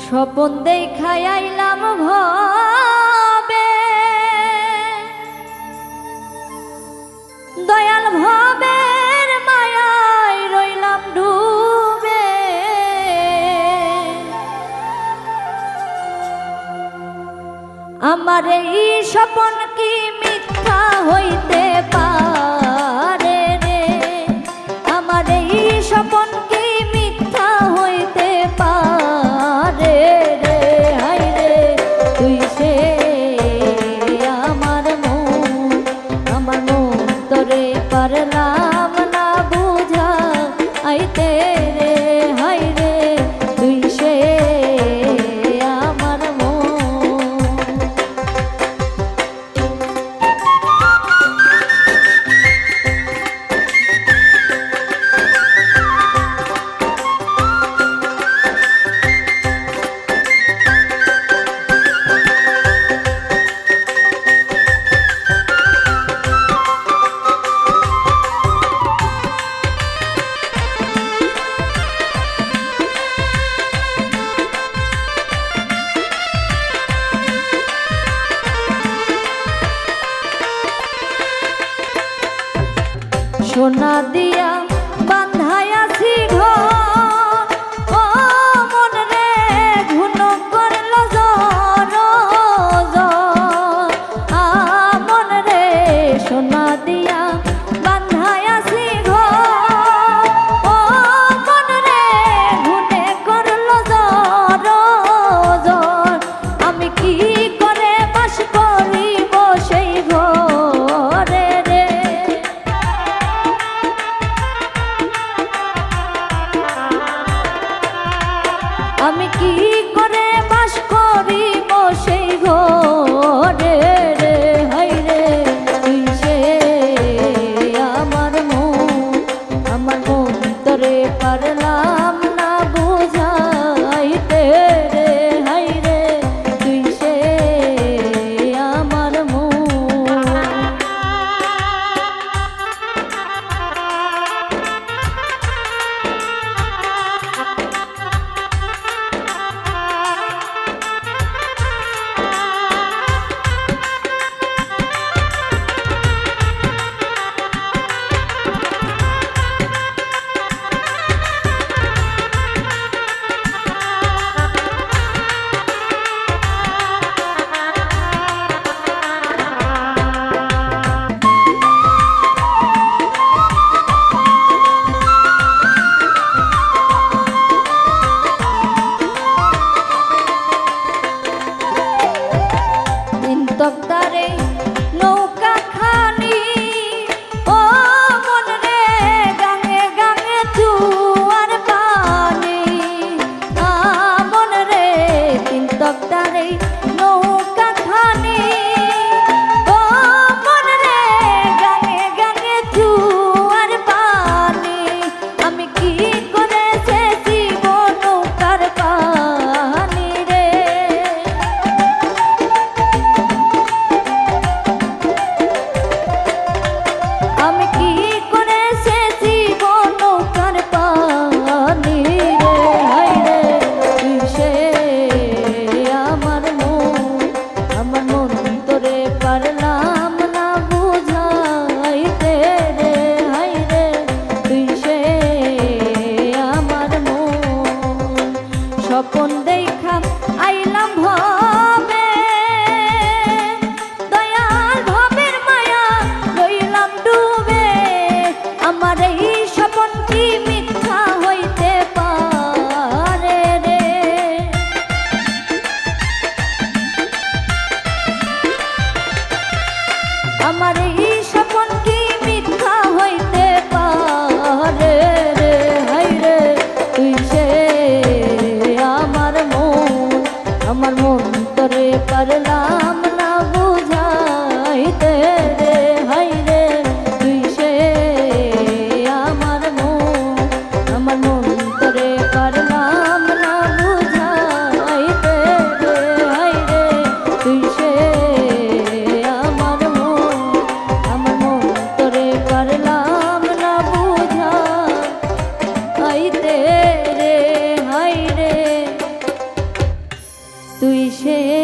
স্বপন দেখাই আইলাম ভবে, দয়াল ভবের মায়ায় রইলাম ডুবে। আমার এই স্বপন কি মিথ্যা হইতে পারে রে? আমার এই স্বপন কি মিথ্যা হইতে পারে রে? হাই রে তুই সে আমার মন তোরে পারলাম না বুঝা আইতে রে। হাই রে তুই সে আমার মন। সোনা দিয়া বান্ধাইয়াছি ঘর, ও মন রে ঘুন করল জ্বর জ্বর। মন রে সোনা দিয়া বান্ধাইয়াছি ঘর, ও মন রে ঘুনে করল জ্বর জ্বর। আমি কি করে বাস করিব সেই ঘরে রে? আমি কি করে বাস করিব সেই ঘরে রে? হাই রে তুই সে আমার মন তোরে পারলাম না বুঝাইতে রে। হাই রে তুই সে আমার মন। কিসে